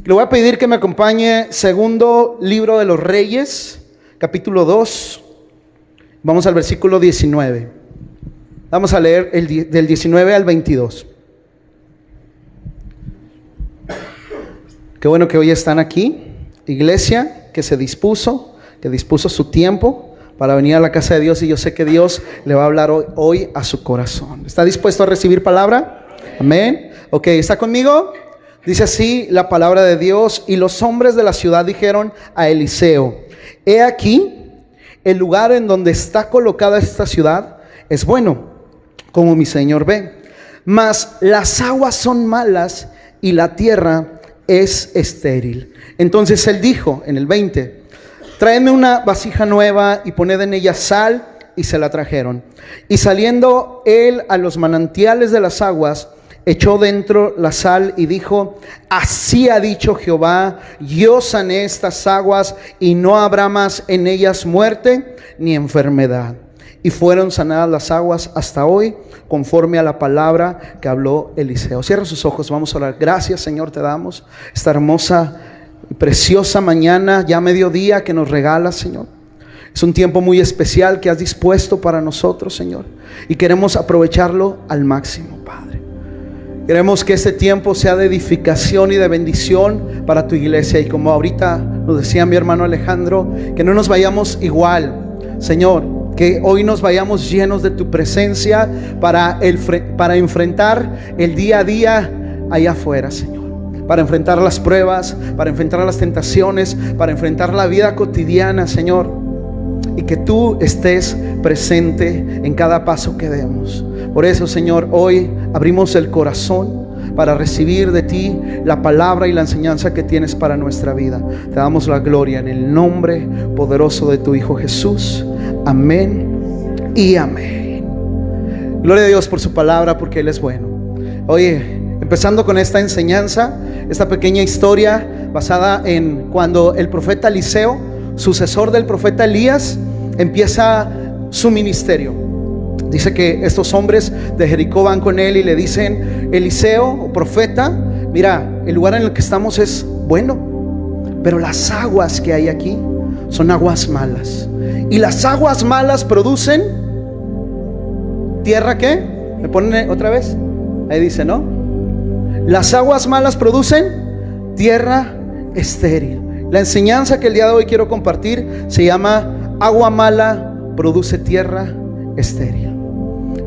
Le voy a pedir que me acompañe segundo libro de los Reyes, capítulo 2. Vamos al versículo 19. Vamos a leer del 19 al 22. Qué bueno que hoy están aquí. Iglesia que dispuso su tiempo para venir a la casa de Dios, y yo sé que Dios le va a hablar hoy a su corazón. ¿Está dispuesto a recibir palabra? Amén. Ok, ¿está conmigo? Dice así la palabra de Dios: y los hombres de la ciudad dijeron a Eliseo: he aquí, el lugar en donde está colocada esta ciudad es bueno, como mi señor ve, mas las aguas son malas y la tierra es estéril. Entonces él dijo en el 20: traedme una vasija nueva y poned en ella sal. Y se la trajeron. Y saliendo él a los manantiales de las aguas, echó dentro la sal y dijo: así ha dicho Jehová, yo sané estas aguas y no habrá más en ellas muerte ni enfermedad. Y fueron sanadas las aguas hasta hoy, conforme a la palabra que habló Eliseo. Cierra sus ojos, vamos a orar. Gracias, Señor, te damos esta hermosa y preciosa mañana, ya mediodía, que nos regalas, Señor. Es un tiempo muy especial que has dispuesto para nosotros, Señor, y queremos aprovecharlo al máximo, Padre. Queremos que este tiempo sea de edificación y de bendición para tu iglesia. Y como ahorita nos decía mi hermano Alejandro, que no nos vayamos igual, Señor, que hoy nos vayamos llenos de tu presencia para enfrentar el día a día allá afuera, Señor. Para enfrentar las pruebas, para enfrentar las tentaciones, para enfrentar la vida cotidiana, Señor. Y que tú estés presente en cada paso que demos. Por eso, Señor, hoy abrimos el corazón para recibir de ti la palabra y la enseñanza que tienes para nuestra vida. Te damos la gloria en el nombre poderoso de tu Hijo Jesús. Amén y amén. Gloria a Dios por su palabra, porque Él es bueno. Oye, empezando con esta enseñanza, esta pequeña historia basada en cuando el profeta Eliseo, sucesor del profeta Elías, empieza su ministerio. Dice que estos hombres de Jericó van con él y le dicen: Eliseo, o profeta, mira, el lugar en el que estamos es bueno, pero las aguas que hay aquí son aguas malas. Y las aguas malas producen tierra, ¿qué? ¿Me ponen otra vez? Ahí dice, ¿no? Las aguas malas producen tierra estéril. La enseñanza que el día de hoy quiero compartir se llama: agua mala produce tierra estéril.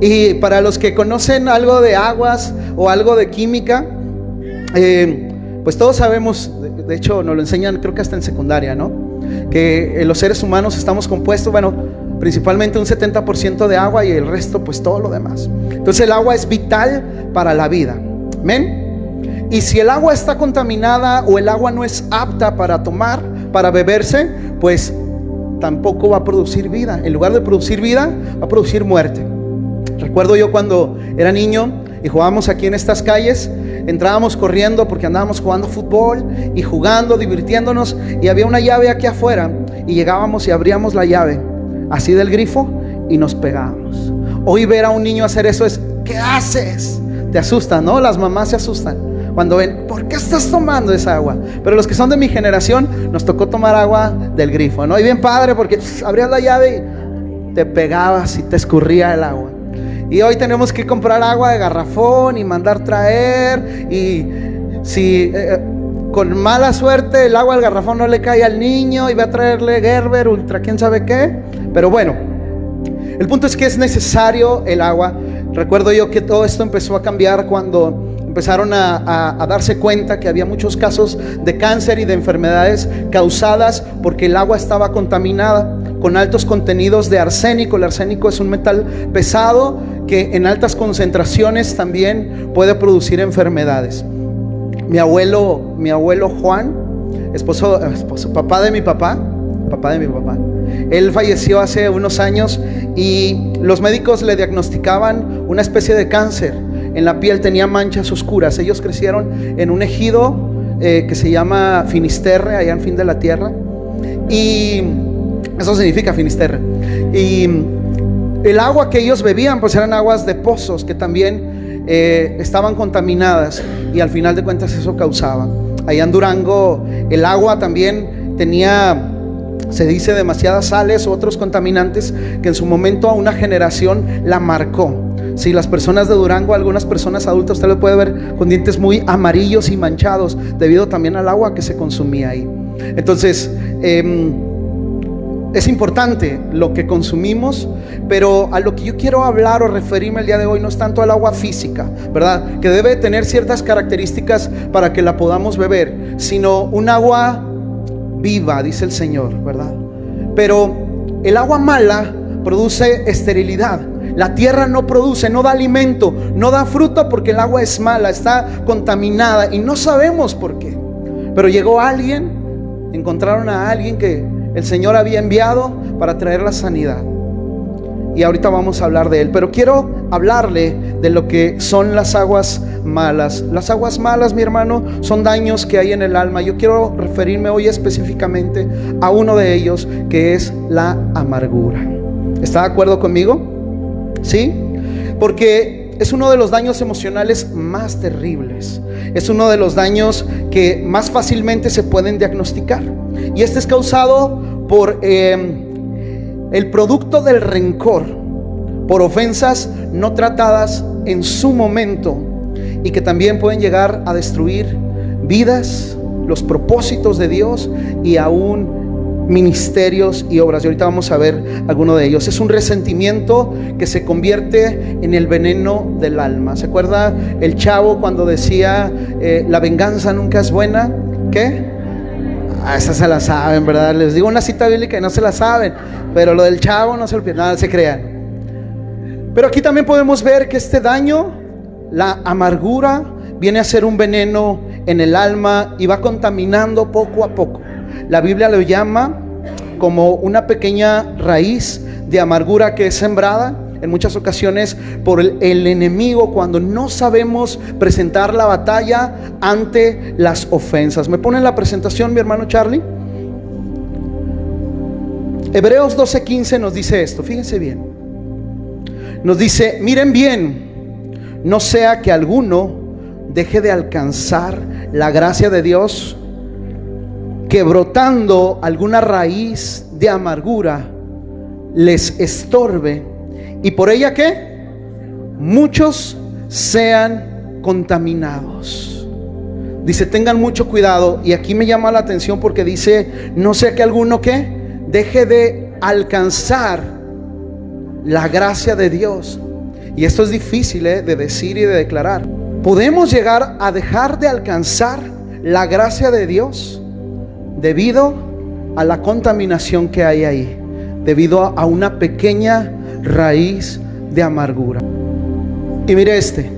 Y para los que conocen algo de aguas o algo de química, pues todos sabemos, de hecho nos lo enseñan, creo que hasta en secundaria, ¿no? Que los seres humanos estamos compuestos, bueno, principalmente un 70% de agua y el resto pues todo lo demás. Entonces el agua es vital para la vida. Amén. Y si el agua está contaminada o el agua no es apta para tomar, para beberse, pues tampoco va a producir vida. En lugar de producir vida, va a producir muerte. Recuerdo yo cuando era niño y jugábamos aquí en estas calles, entrábamos corriendo porque andábamos jugando fútbol y jugando, divirtiéndonos, y había una llave aquí afuera y llegábamos y abríamos la llave así del grifo y nos pegábamos. Hoy ver a un niño hacer eso es: ¿qué haces? Te asustan, ¿no? Las mamás se asustan cuando ven: ¿por qué estás tomando esa agua? Pero los que son de mi generación, nos tocó tomar agua del grifo, ¿no? Y bien padre, porque abrías la llave y te pegabas y te escurría el agua. Y hoy tenemos que comprar agua de garrafón y mandar traer. Y si con mala suerte el agua del garrafón no le cae al niño, y va a traerle Gerber, Ultra, quién sabe qué. Pero bueno, el punto es que es necesario el agua. Recuerdo yo que todo esto empezó a cambiar cuando empezaron a darse cuenta que había muchos casos de cáncer y de enfermedades causadas porque el agua estaba contaminada con altos contenidos de arsénico. El arsénico es un metal pesado que en altas concentraciones también puede producir enfermedades. Mi abuelo Juan, papá de mi papá, él falleció hace unos años y los médicos le diagnosticaban una especie de cáncer. En la piel tenía manchas oscuras. Ellos crecieron en un ejido que se llama Finisterre, allá en fin de la tierra. Y eso significa Finisterre. Y el agua que ellos bebían pues eran aguas de pozos que también estaban contaminadas, y al final de cuentas eso causaba. Allá en Durango el agua también tenía, se dice, demasiadas sales u otros contaminantes que en su momento a una generación la marcó. Si las personas de Durango, algunas personas adultas, usted lo puede ver con dientes muy amarillos y manchados debido también al agua que se consumía ahí. Entonces es importante lo que consumimos, pero a lo que yo quiero hablar o referirme el día de hoy no es tanto al agua física, ¿verdad? Que debe tener ciertas características para que la podamos beber, sino un agua viva, dice el Señor, ¿verdad? Pero el agua mala produce esterilidad. La tierra no produce, no da alimento, no da fruto porque el agua es mala, está contaminada y no sabemos por qué. Pero llegó alguien, encontraron a alguien que el Señor había enviado para traer la sanidad. Y ahorita vamos a hablar de él, pero quiero hablarle de lo que son las aguas malas. Las aguas malas, mi hermano, son daños que hay en el alma. Yo quiero referirme hoy específicamente a uno de ellos, que es la amargura. ¿Está de acuerdo conmigo? ¿Sí? Porque es uno de los daños emocionales más terribles. Es uno de los daños que más fácilmente se pueden diagnosticar. Y este es causado por el producto del rencor, por ofensas no tratadas en su momento, y que también pueden llegar a destruir vidas, los propósitos de Dios y aún ministerios y obras. Y ahorita vamos a ver alguno de ellos. Es un resentimiento que se convierte en el veneno del alma. ¿Se acuerda el chavo cuando decía la venganza nunca es buena? ¿Qué? Esa se la saben, ¿verdad? Les digo una cita bíblica y no se la saben, pero lo del chavo no se olviden, nada, se crean. Pero aquí también podemos ver que este daño, la amargura, viene a ser un veneno en el alma y va contaminando poco a poco. La Biblia lo llama como una pequeña raíz de amargura que es sembrada en muchas ocasiones por el enemigo cuando no sabemos presentar la batalla ante las ofensas. ¿Me ponen la presentación, mi hermano Charlie? Hebreos 12:15 nos dice esto, fíjense bien. Nos dice: miren bien, no sea que alguno deje de alcanzar la gracia de Dios, que brotando alguna raíz de amargura les estorbe, y por ella ¿qué? Muchos sean contaminados. Dice, tengan mucho cuidado. Y aquí me llama la atención porque dice, no sea que alguno ¿qué? Deje de alcanzar la gracia de Dios. Y esto es difícil de decir y de declarar. Podemos llegar a dejar de alcanzar la gracia de Dios debido a la contaminación que hay ahí, debido a una pequeña raíz de amargura. Y mire este.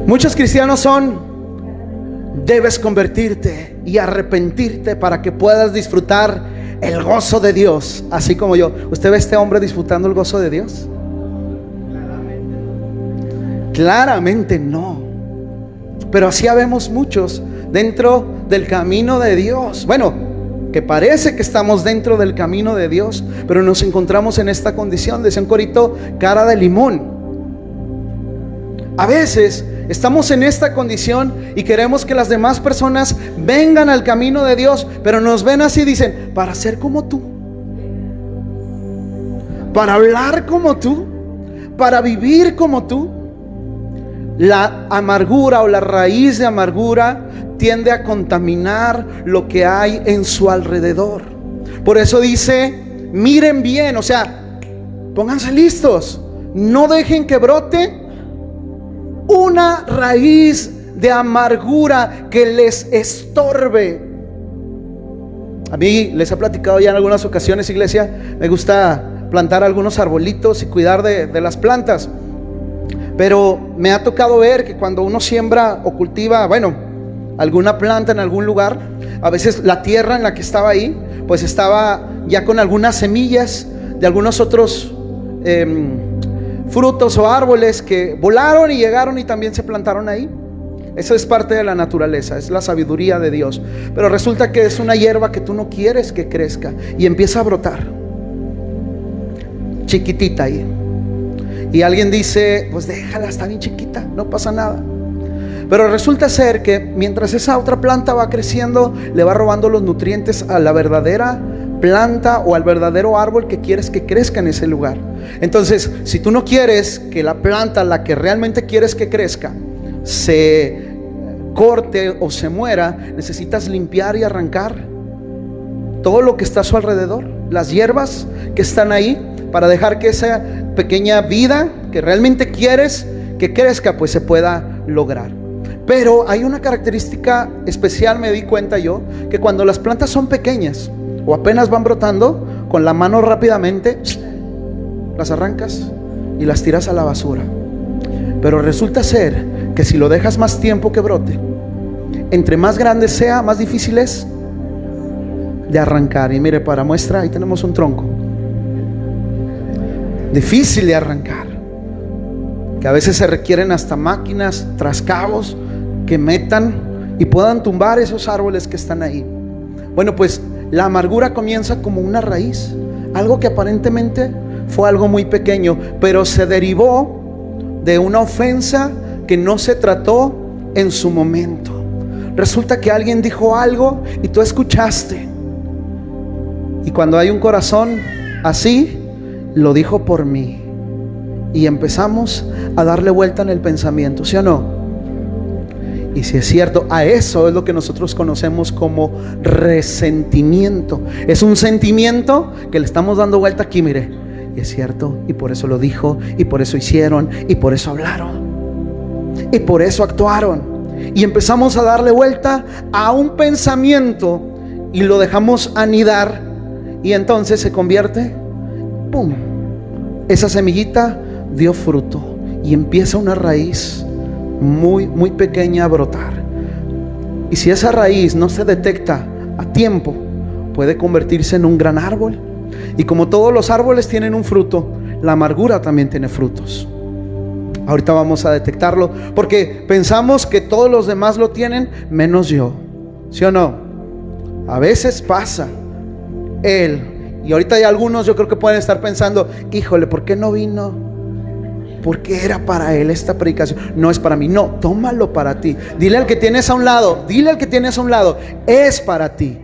Muchos cristianos son: debes convertirte y arrepentirte para que puedas disfrutar el gozo de Dios, así como yo. ¿Usted ve a este hombre disfrutando el gozo de Dios? Claramente no. Pero así habemos muchos dentro del camino de Dios. Bueno, que parece que estamos dentro del camino de Dios, pero nos encontramos en esta condición, decía un corito, cara de limón. A veces estamos en esta condición y queremos que las demás personas vengan al camino de Dios, pero nos ven así, dicen, para ser como tú, para hablar como tú, para vivir como tú. La amargura o la raíz de amargura tiende a contaminar lo que hay en su alrededor. Por eso dice, miren bien, o sea, pónganse listos. No dejen que brote una raíz de amargura que les estorbe. A mí les he platicado ya en algunas ocasiones, iglesia, me gusta plantar algunos arbolitos y cuidar de las plantas. Pero me ha tocado ver que cuando uno siembra o cultiva, alguna planta en algún lugar, a veces la tierra en la que estaba ahí, pues estaba ya con algunas semillas de algunos otros frutos o árboles que volaron y llegaron y también se plantaron ahí. Eso es parte de la naturaleza, es la sabiduría de Dios. Pero resulta que es una hierba que tú no quieres que crezca y empieza a brotar chiquitita ahí. Y alguien dice, pues déjala, está bien chiquita, no pasa nada. Pero resulta ser que mientras esa otra planta va creciendo, le va robando los nutrientes a la verdadera planta o al verdadero árbol que quieres que crezca en ese lugar. Entonces, si tú no quieres que la planta, la que realmente quieres que crezca, se corte o se muera, necesitas limpiar y arrancar todo lo que está a su alrededor, las hierbas que están ahí, para dejar que esa pequeña vida que realmente quieres que crezca, pues se pueda lograr. Pero hay una característica especial, me di cuenta yo, que cuando las plantas son pequeñas o apenas van brotando, con la mano rápidamente las arrancas y las tiras a la basura. Pero resulta ser que si lo dejas más tiempo que brote, entre más grande sea, más difícil es de arrancar. Y mire, para muestra, ahí tenemos un tronco difícil de arrancar, que a veces se requieren hasta máquinas, trascabos que metan y puedan tumbar esos árboles que están ahí. Bueno, pues la amargura comienza como una raíz, algo que aparentemente fue algo muy pequeño, pero se derivó de una ofensa que no se trató en su momento. Resulta que alguien dijo algo y tú escuchaste, y cuando hay un corazón así, lo dijo por mí, y empezamos a darle vuelta en el pensamiento, ¿sí o no? Y si es cierto, a eso es lo que nosotros conocemos como resentimiento. Es un sentimiento que le estamos dando vuelta aquí, mire, y es cierto, y por eso lo dijo, y por eso hicieron, y por eso hablaron, y por eso actuaron. Y empezamos a darle vuelta a un pensamiento y lo dejamos anidar, y entonces se convierte, ¡pum!, esa semillita dio fruto y empieza una raíz muy, muy pequeña a brotar. Y si esa raíz no se detecta a tiempo, puede convertirse en un gran árbol. Y como todos los árboles tienen un fruto, la amargura también tiene frutos. Ahorita vamos a detectarlo, porque pensamos que todos los demás lo tienen, menos yo. ¿Sí o no? A veces pasa. Y ahorita hay algunos, yo creo que pueden estar pensando, híjole, ¿por qué no vino? Porque era para él esta predicación. No es para mí. No, tómalo para ti. Dile al que tienes a un lado, es para ti.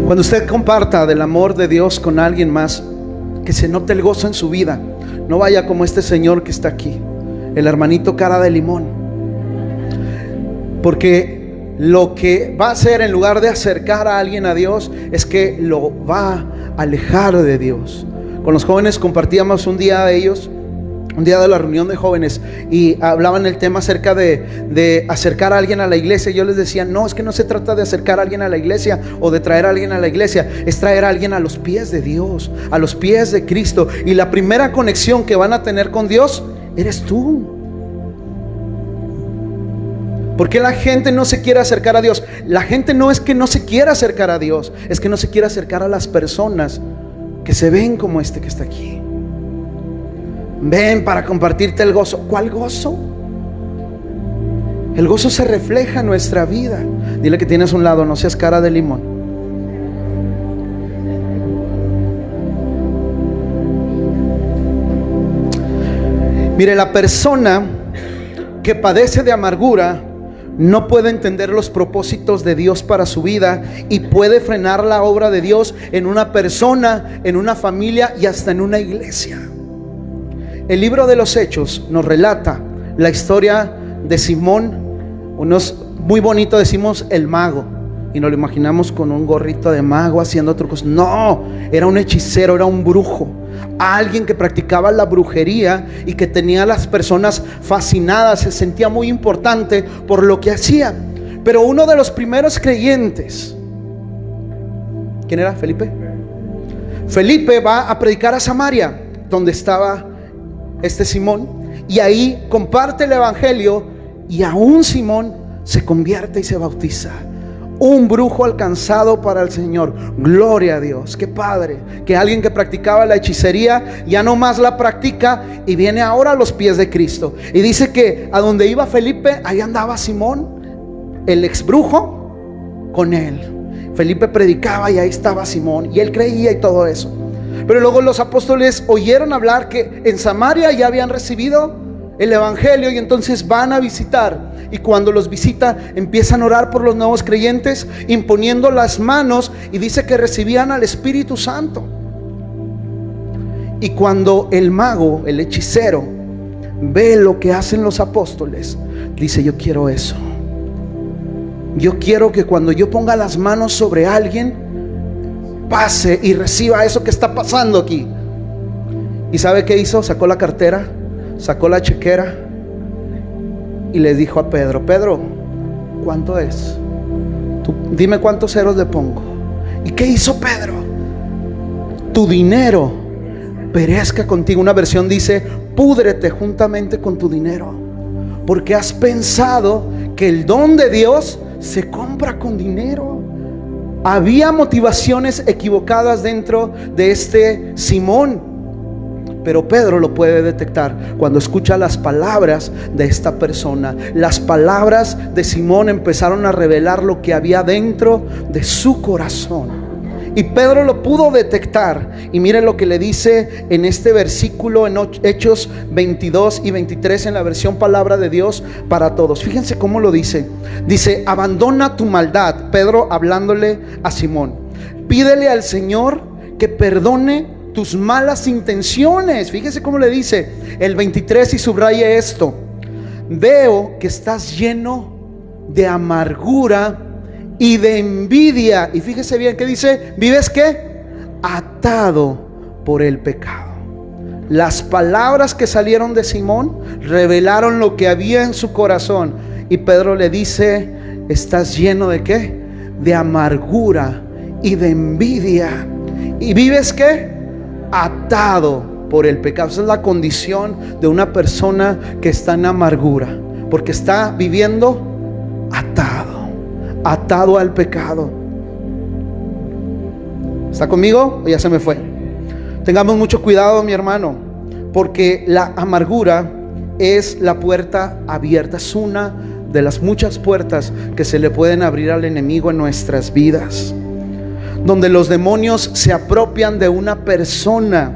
Cuando usted comparta del amor de Dios con alguien más, que se note el gozo en su vida. No vaya como este señor que está aquí, el hermanito cara de limón. Porque lo que va a hacer, en lugar de acercar a alguien a Dios, es que lo va a alejar de Dios. Con los jóvenes compartíamos un día de la reunión de jóvenes, y hablaban el tema acerca de acercar a alguien a la iglesia. Yo les decía, no, es que no se trata de acercar a alguien a la iglesia o de traer a alguien a la iglesia, es traer a alguien a los pies de Dios, a los pies de Cristo. Y la primera conexión que van a tener con Dios eres tú. ¿Por qué la gente no se quiere acercar a Dios? La gente no es que no se quiera acercar a Dios, es que no se quiere acercar a las personas que se ven como este que está aquí. Ven para compartirte el gozo. ¿Cuál gozo? El gozo se refleja en nuestra vida. Dile que tienes a un lado, no seas cara de limón. Mire, la persona que padece de amargura no puede entender los propósitos de Dios para su vida, y puede frenar la obra de Dios en una persona, en una familia y hasta en una iglesia. El libro de los Hechos nos relata la historia de Simón. Unos muy bonito decimos el mago, y nos lo imaginamos con un gorrito de mago haciendo trucos. No, era un hechicero, era un brujo, alguien que practicaba la brujería y que tenía a las personas fascinadas. Se sentía muy importante por lo que hacía. Pero uno de los primeros creyentes, ¿quién era? Felipe. Felipe va a predicar a Samaria, donde estaba este Simón, y ahí comparte el evangelio, y aún Simón se convierte y se bautiza. Un brujo alcanzado para el Señor. Gloria a Dios. Qué padre. Que alguien que practicaba la hechicería ya no más la practica y viene ahora a los pies de Cristo. Y dice que a donde iba Felipe, ahí andaba Simón, el ex brujo, con él. Felipe predicaba y ahí estaba Simón. Y él creía y todo eso. Pero luego los apóstoles oyeron hablar que en Samaria ya habían recibido el evangelio, y entonces van a visitar, y cuando los visita empiezan a orar por los nuevos creyentes, imponiendo las manos, y dice que recibían al Espíritu Santo. Y cuando el mago, el hechicero, ve lo que hacen los apóstoles, dice: yo quiero eso. Yo quiero que cuando yo ponga las manos sobre alguien, pase y reciba eso que está pasando aquí. ¿Y sabe qué hizo? Sacó la cartera, sacó la chequera y le dijo a Pedro: Pedro, ¿cuánto es? Tú dime cuántos ceros le pongo. ¿Y qué hizo Pedro? Tu dinero perezca contigo. Una versión dice: púdrete juntamente con tu dinero, porque has pensado que el don de Dios se compra con dinero. Había motivaciones equivocadas dentro de este Simón, pero Pedro lo puede detectar cuando escucha las palabras de esta persona. Las palabras de Simón empezaron a revelar lo que había dentro de su corazón, y Pedro lo pudo detectar. Y mire lo que le dice en este versículo, en Hechos 22 y 23, en la versión Palabra de Dios para Todos. Fíjense cómo lo dice. Dice: abandona tu maldad. Pedro hablándole a Simón: pídele al Señor que perdone tus malas intenciones. Fíjese cómo le dice el 23, y subraye esto: veo que estás lleno de amargura y de envidia. Y fíjese bien que dice: ¿vives qué? Atado por el pecado. Las palabras que salieron de Simón revelaron lo que había en su corazón. Y Pedro le dice: estás lleno de ¿qué? De amargura y de envidia. ¿Y vives qué? Atado por el pecado. Esa es la condición de una persona que está en amargura, porque está viviendo atado al pecado. ¿Está conmigo o ya se me fue? Tengamos mucho cuidado, mi hermano, porque la amargura es la puerta abierta, es una de las muchas puertas que se le pueden abrir al enemigo en nuestras vidas, donde los demonios se apropian de una persona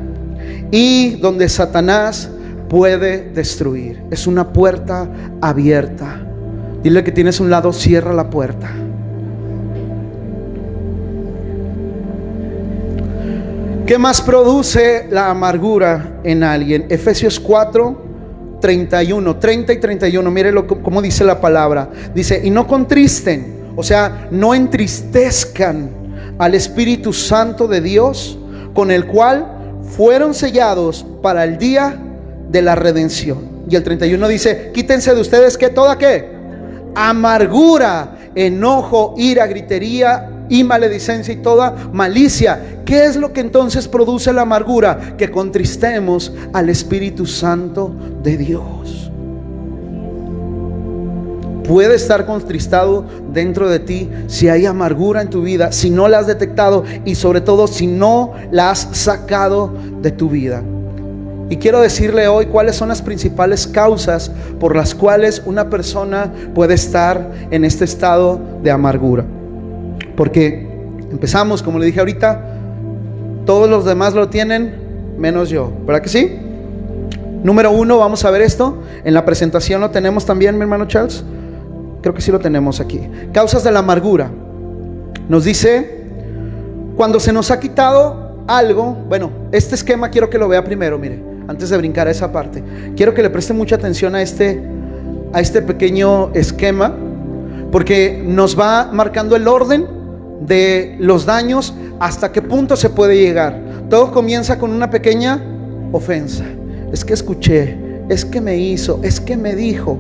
y donde Satanás puede destruir. Es una puerta abierta. Dile que tienes un lado: cierra la puerta. ¿Qué más produce la amargura en alguien? Efesios 4, 31, 30 y 31. Mire cómo dice la palabra. Dice: y no contristen, o sea, no entristezcan al Espíritu Santo de Dios, con el cual fueron sellados para el día de la redención. Y el 31 dice: quítense de ustedes que toda ¿qué? Amargura, enojo, ira, gritería y maledicencia y toda malicia. ¿Qué es lo que entonces produce la amargura? Que contristemos al Espíritu Santo de Dios. Puede estar contristado dentro de ti si hay amargura en tu vida, si no la has detectado, y sobre todo si no la has sacado de tu vida. Y quiero decirle hoy cuáles son las principales causas por las cuales una persona puede estar en este estado de amargura. Porque empezamos, como le dije ahorita, todos los demás lo tienen menos yo, ¿verdad que sí? Número 1, vamos a ver esto. En la presentación lo tenemos también, mi hermano Charles. Creo que sí lo tenemos aquí. Causas de la amargura. Nos dice: cuando se nos ha quitado algo. Bueno, este esquema quiero que lo vea primero, mire, antes de brincar a esa parte. Quiero que le preste mucha atención a este pequeño esquema, porque nos va marcando el orden de los daños, hasta qué punto se puede llegar. Todo comienza con una pequeña ofensa. Es que escuché, es que me hizo, es que me dijo.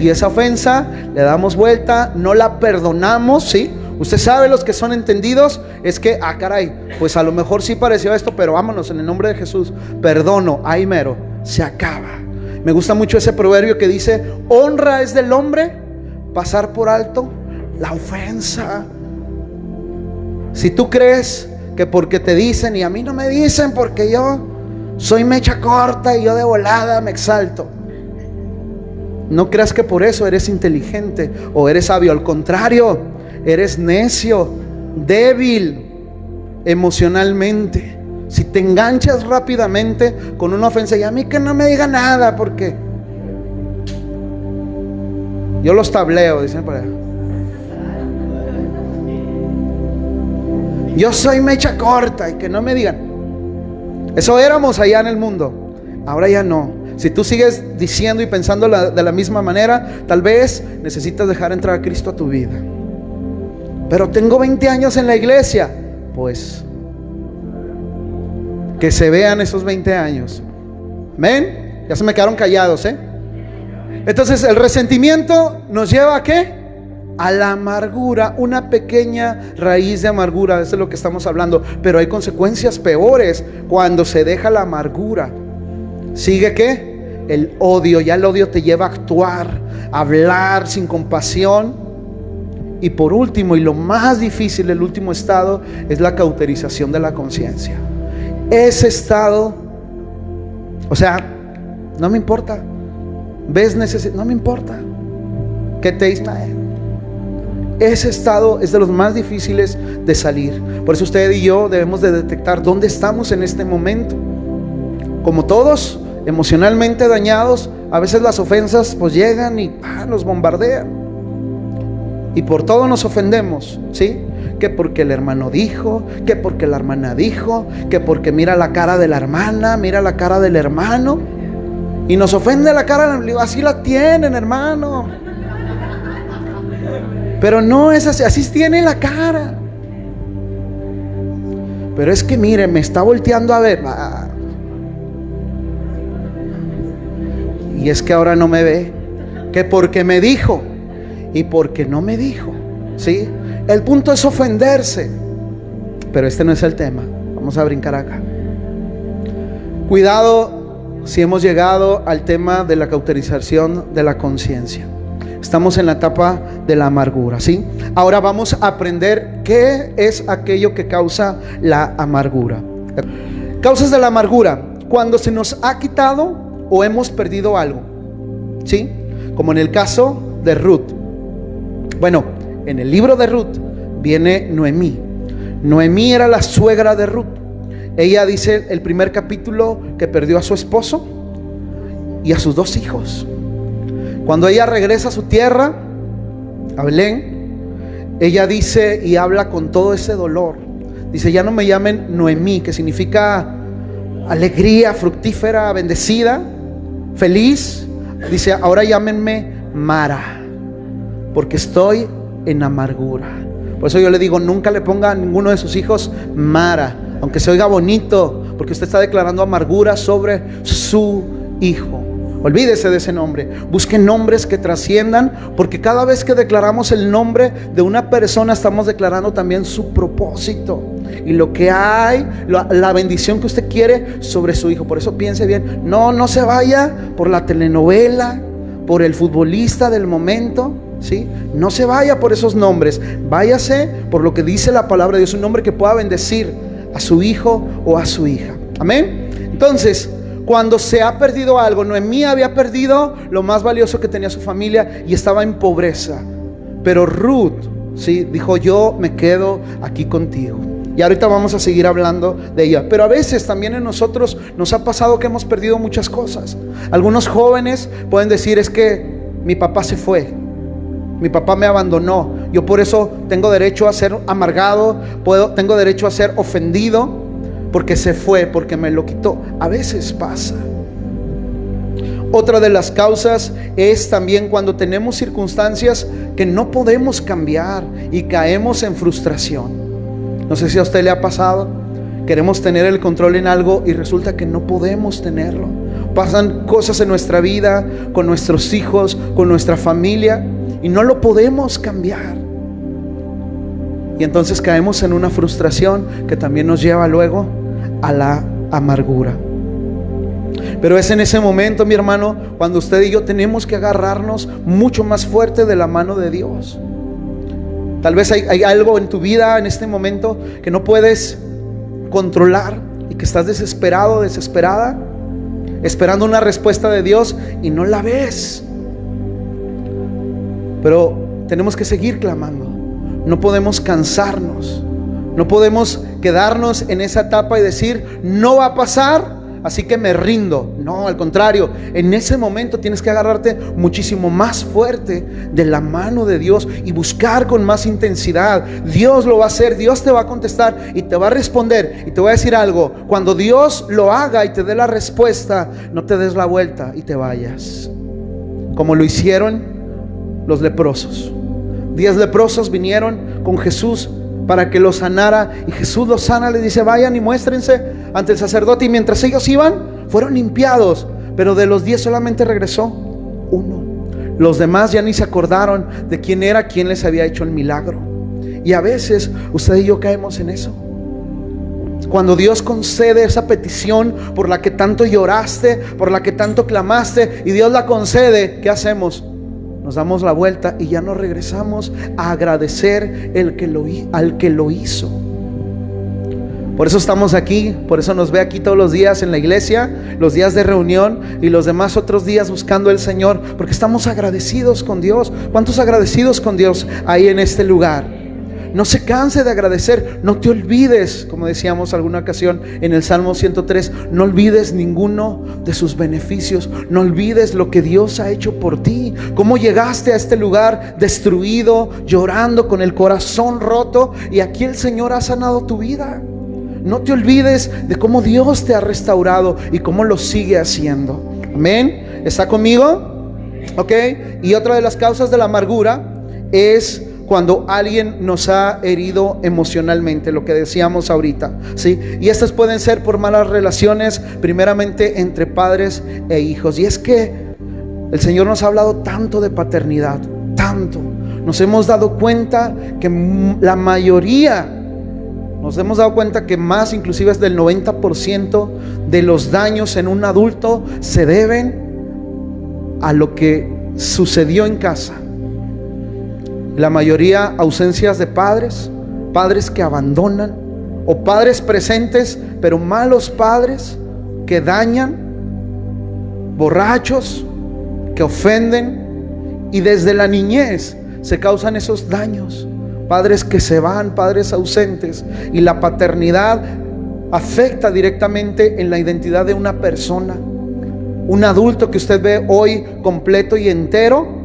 Y esa ofensa le damos vuelta, no la perdonamos, ¿sí? Usted sabe, los que son entendidos, es que, caray, pues a lo mejor sí pareció esto, pero vámonos, en el nombre de Jesús, perdono, ahí mero, se acaba. Me gusta mucho ese proverbio que dice: honra es del hombre pasar por alto la ofensa. Si tú crees que porque te dicen, y a mí no me dicen porque yo soy mecha corta y yo de volada me exalto, no creas que por eso eres inteligente o eres sabio. Al contrario, eres necio, débil emocionalmente. Si te enganchas rápidamente con una ofensa, y a mí que no me diga nada porque yo los tableo, dicen por allá. Yo soy mecha corta y que no me digan. Eso éramos allá en el mundo, ahora ya no. Si tú sigues diciendo y pensando de la misma manera, tal vez necesitas dejar entrar a Cristo a tu vida. Pero tengo 20 años en la iglesia. Pues que se vean esos 20 años. ¿Amén? Ya se me quedaron callados, ¿eh? Entonces el resentimiento nos lleva ¿a qué? A la amargura, una pequeña raíz de amargura. Eso es lo que estamos hablando. Pero hay consecuencias peores cuando se deja la amargura. ¿Sigue qué? El odio. Ya el odio te lleva a actuar, a hablar sin compasión. Y por último, y lo más difícil, el último estado, es la cauterización de la conciencia. Ese estado, o sea, no me importa. ¿Ves necesidad? No me importa. ¿Qué te dice? Ese estado es de los más difíciles de salir. Por eso usted y yo debemos de detectar dónde estamos en este momento. Como todos, emocionalmente dañados, a veces las ofensas pues llegan y nos bombardean. Y por todo nos ofendemos, ¿sí? Que porque el hermano dijo, que porque la hermana dijo, que porque mira la cara de la hermana, mira la cara del hermano. Y nos ofende la cara, así la tienen, hermano. Pero no es así, así tiene la cara. Pero es que mire, me está volteando a ver. Y es que ahora no me ve. Que porque me dijo y porque no me dijo, ¿sí? El punto es ofenderse. Pero este no es el tema. Vamos a brincar acá. Cuidado si hemos llegado al tema de la cauterización de la conciencia. Estamos en la etapa de la amargura, ¿sí? Ahora vamos a aprender qué es aquello que causa la amargura. Causas de la amargura: cuando se nos ha quitado o hemos perdido algo, ¿sí? Como en el caso de Ruth. Bueno, en el libro de Ruth viene Noemí. Noemí era la suegra de Ruth. Ella dice el primer capítulo que perdió a su esposo y a sus 2 hijos. Cuando ella regresa a su tierra, a Belén, ella dice y habla con todo ese dolor. Dice: ya no me llamen Noemí, que significa alegría, fructífera, bendecida, feliz. Dice: ahora llámenme Mara, porque estoy en amargura. Por eso yo le digo, nunca le ponga a ninguno de sus hijos Mara, aunque se oiga bonito, porque usted está declarando amargura sobre su hijo. Olvídese de ese nombre. Busque nombres que trasciendan, porque cada vez que declaramos el nombre de una persona, estamos declarando también su propósito y lo que hay, la bendición que usted quiere sobre su hijo. Por eso piense bien. No se vaya por la telenovela, por el futbolista del momento, ¿sí? No se vaya por esos nombres. Váyase por lo que dice la palabra de Dios, un nombre que pueda bendecir a su hijo o a su hija. Amén. Entonces, cuando se ha perdido algo, Noemí había perdido lo más valioso que tenía su familia y estaba en pobreza. Pero Ruth, ¿sí?, dijo: yo me quedo aquí contigo. Y ahorita vamos a seguir hablando de ella. Pero a veces también en nosotros nos ha pasado que hemos perdido muchas cosas. Algunos jóvenes pueden decir: es que mi papá se fue, mi papá me abandonó, yo por eso tengo derecho a ser amargado, tengo derecho a ser ofendido, porque se fue, porque me lo quitó. A veces pasa. Otra de las causas es también cuando tenemos circunstancias que no podemos cambiar y caemos en frustración. No sé si a usted le ha pasado. Queremos tener el control en algo y resulta que no podemos tenerlo. Pasan cosas en nuestra vida, con nuestros hijos, con nuestra familia, y no lo podemos cambiar. Y entonces caemos en una frustración que también nos lleva luego a la amargura. Pero es en ese momento, mi hermano, cuando usted y yo tenemos que agarrarnos mucho más fuerte de la mano de Dios. Tal vez hay algo en tu vida en este momento que no puedes controlar y que estás desesperado, desesperada, esperando una respuesta de Dios y no la ves. Pero tenemos que seguir clamando. No podemos cansarnos. No podemos quedarnos en esa etapa y decir, no va a pasar, así que me rindo. No, al contrario, en ese momento tienes que agarrarte muchísimo más fuerte de la mano de Dios y buscar con más intensidad. Dios lo va a hacer, Dios te va a contestar y te va a responder. Y te voy a decir algo, cuando Dios lo haga y te dé la respuesta, no te des la vuelta y te vayas, como lo hicieron los leprosos. 10 leprosos vinieron con Jesús para que los sanara, y Jesús los sana, les dice, vayan y muéstrense ante el sacerdote. Y mientras ellos iban, fueron limpiados, pero de los 10 solamente regresó uno. Los demás ya ni se acordaron de quién era quien les había hecho el milagro. Y a veces usted y yo caemos en eso. Cuando Dios concede esa petición por la que tanto lloraste, por la que tanto clamaste, y Dios la concede, ¿qué hacemos? Nos damos la vuelta y ya no regresamos a agradecer al que lo hizo. Por eso estamos aquí, por eso nos ve aquí todos los días en la iglesia, los días de reunión y los demás otros días buscando al Señor, porque estamos agradecidos con Dios. ¿Cuántos agradecidos con Dios hay en este lugar? No se canse de agradecer, no te olvides, como decíamos alguna ocasión en el Salmo 103, no olvides ninguno de sus beneficios, no olvides lo que Dios ha hecho por ti, cómo llegaste a este lugar destruido, llorando, con el corazón roto, y aquí el Señor ha sanado tu vida. No te olvides de cómo Dios te ha restaurado y cómo lo sigue haciendo. Amén. ¿Está conmigo? Ok. Y otra de las causas de la amargura es cuando alguien nos ha herido emocionalmente, lo que decíamos ahorita, ¿sí? Y estas pueden ser por malas relaciones, primeramente entre padres e hijos. Y es que el Señor nos ha hablado tanto de paternidad, tanto. Nos hemos dado cuenta que la mayoría, nos hemos dado cuenta que más, inclusive es del 90% de los daños en un adulto se deben a lo que sucedió en casa. La mayoría ausencias de padres, padres que abandonan, o padres presentes pero malos padres que dañan, borrachos que ofenden, y desde la niñez se causan esos daños. Padres que se van, padres ausentes, y la paternidad afecta directamente en la identidad de una persona. Un adulto que usted ve hoy completo y entero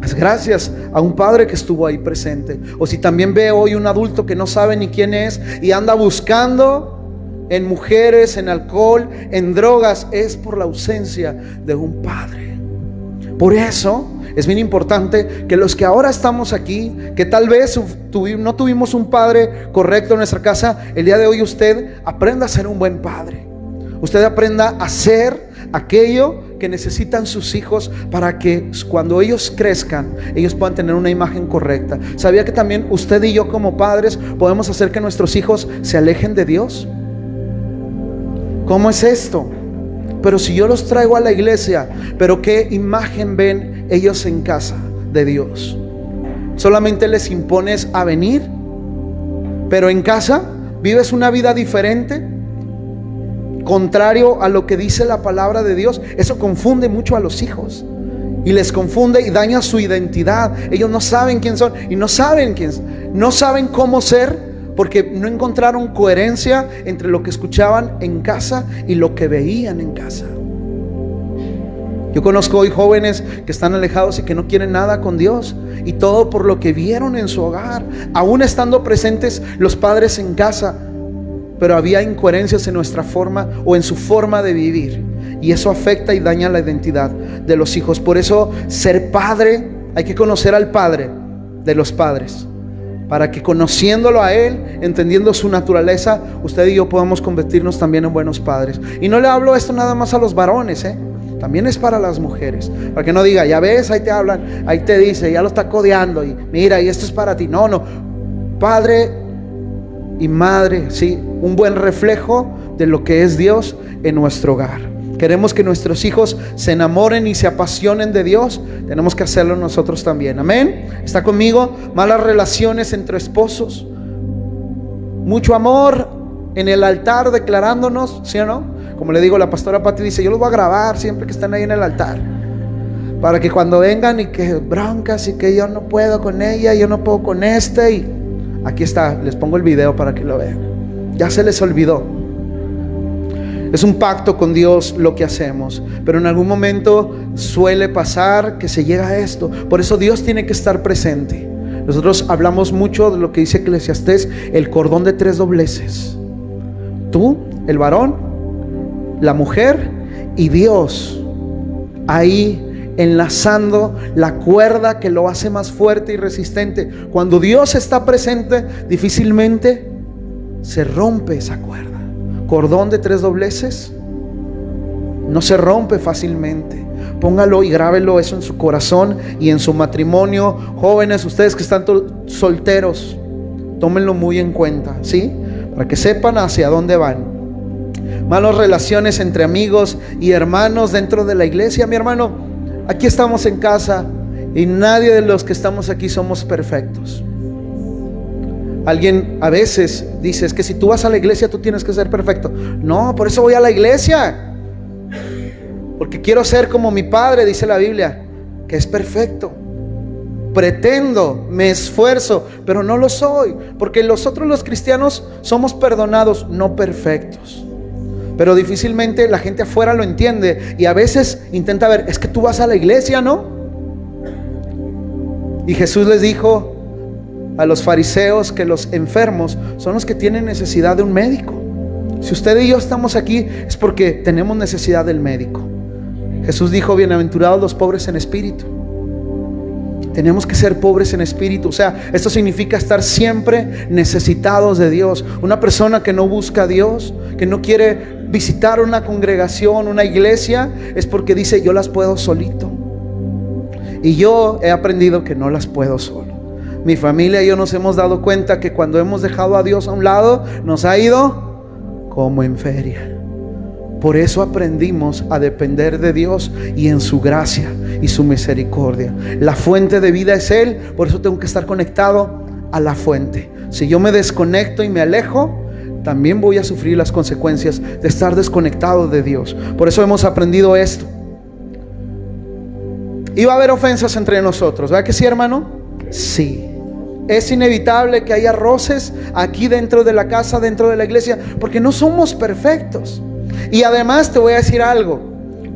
es gracias a un padre que estuvo ahí presente. O si también ve hoy un adulto que no sabe ni quién es y anda buscando en mujeres, en alcohol, en drogas, es por la ausencia de un padre. Por eso es bien importante que los que ahora estamos aquí, que tal vez no tuvimos un padre correcto en nuestra casa, el día de hoy usted aprenda a ser un buen padre. Usted aprenda a ser aquello que necesitan sus hijos para que cuando ellos crezcan, ellos puedan tener una imagen correcta. ¿Sabía que también usted y yo como padres podemos hacer que nuestros hijos se alejen de Dios? ¿Cómo es esto? Pero si yo los traigo a la iglesia, ¿pero qué imagen ven ellos en casa de Dios? Solamente les impones a venir, pero en casa vives una vida diferente, contrario a lo que dice la palabra de Dios. Eso confunde mucho a los hijos y les confunde y daña su identidad. Ellos no saben quién son y no saben cómo ser, porque no encontraron coherencia entre lo que escuchaban en casa y lo que veían en casa. Yo conozco hoy jóvenes que están alejados y que no quieren nada con Dios, y todo por lo que vieron en su hogar, aún estando presentes los padres en casa. Pero había incoherencias en nuestra forma o en su forma de vivir, y eso afecta y daña la identidad de los hijos. Por eso ser padre, hay que conocer al padre de los padres, para que conociéndolo a él, entendiendo su naturaleza, usted y yo podamos convertirnos también en buenos padres. Y no le hablo esto nada más a los varones, también es para las mujeres, para que no diga, ya ves, ahí te hablan, ahí te dice, ya lo está codeando, y mira, y esto es para ti. No, padre y madre, sí, un buen reflejo de lo que es Dios en nuestro hogar. queremos que nuestros hijos se enamoren y se apasionen de Dios, tenemos que hacerlo nosotros también. Amén. ¿Está conmigo? Malas relaciones entre esposos, mucho amor en el altar declarándonos, ¿sí o no? Como le digo, la pastora Pati dice, yo los voy a grabar siempre que están ahí en el altar, para que cuando vengan y que broncas y que yo no puedo con ella, yo no puedo con este, y aquí está, les pongo el video para que lo vean. Ya se les olvidó. Es un pacto con Dios lo que hacemos, pero en algún momento suele pasar que se llega a esto. Por eso Dios tiene que estar presente. Nosotros hablamos mucho de lo que dice Eclesiastés, el cordón de 3 dobleces. Tú, el varón, la mujer y Dios, ahí enlazando la cuerda que lo hace más fuerte y resistente. Cuando Dios está presente, difícilmente se rompe esa cuerda. Cordón de 3 dobleces no se rompe fácilmente. Póngalo y grábelo eso en su corazón y en su matrimonio. Jóvenes, ustedes que están solteros, tómenlo muy en cuenta, ¿sí? Para que sepan hacia dónde van. Malas relaciones entre amigos y hermanos dentro de la iglesia. Mi hermano, aquí estamos en casa y nadie de los que estamos aquí somos perfectos. Alguien a veces dice, es que si tú vas a la iglesia tú tienes que ser perfecto. No, por eso voy a la iglesia, porque quiero ser como mi Padre, dice la Biblia, que es perfecto. Pretendo, me esfuerzo, pero no lo soy, porque nosotros los cristianos somos perdonados, no perfectos. Pero difícilmente la gente afuera lo entiende y a veces intenta ver, es que tú vas a la iglesia, ¿no? Y Jesús les dijo a los fariseos que los enfermos son los que tienen necesidad de un médico. Si usted y yo estamos aquí es porque tenemos necesidad del médico. Jesús dijo, bienaventurados los pobres en espíritu. Tenemos que ser pobres en espíritu. O sea, esto significa estar siempre necesitados de Dios. Una persona que no busca a Dios, que no quiere visitar una congregación, una iglesia, es porque dice, yo las puedo solito. Y yo he aprendido que no las puedo solo. Mi familia y yo nos hemos dado cuenta que cuando hemos dejado a Dios a un lado, nos ha ido como en feria. Por eso aprendimos a depender de Dios y en su gracia y su misericordia. La fuente de vida es Él, por eso tengo que estar conectado a la fuente. Si yo me desconecto y me alejo, también voy a sufrir las consecuencias de estar desconectado de Dios. Por eso hemos aprendido esto. Y va a haber ofensas entre nosotros, ¿verdad que sí, hermano? Sí. Es inevitable que haya roces aquí dentro de la casa, dentro de la iglesia, porque no somos perfectos. Y además te voy a decir algo,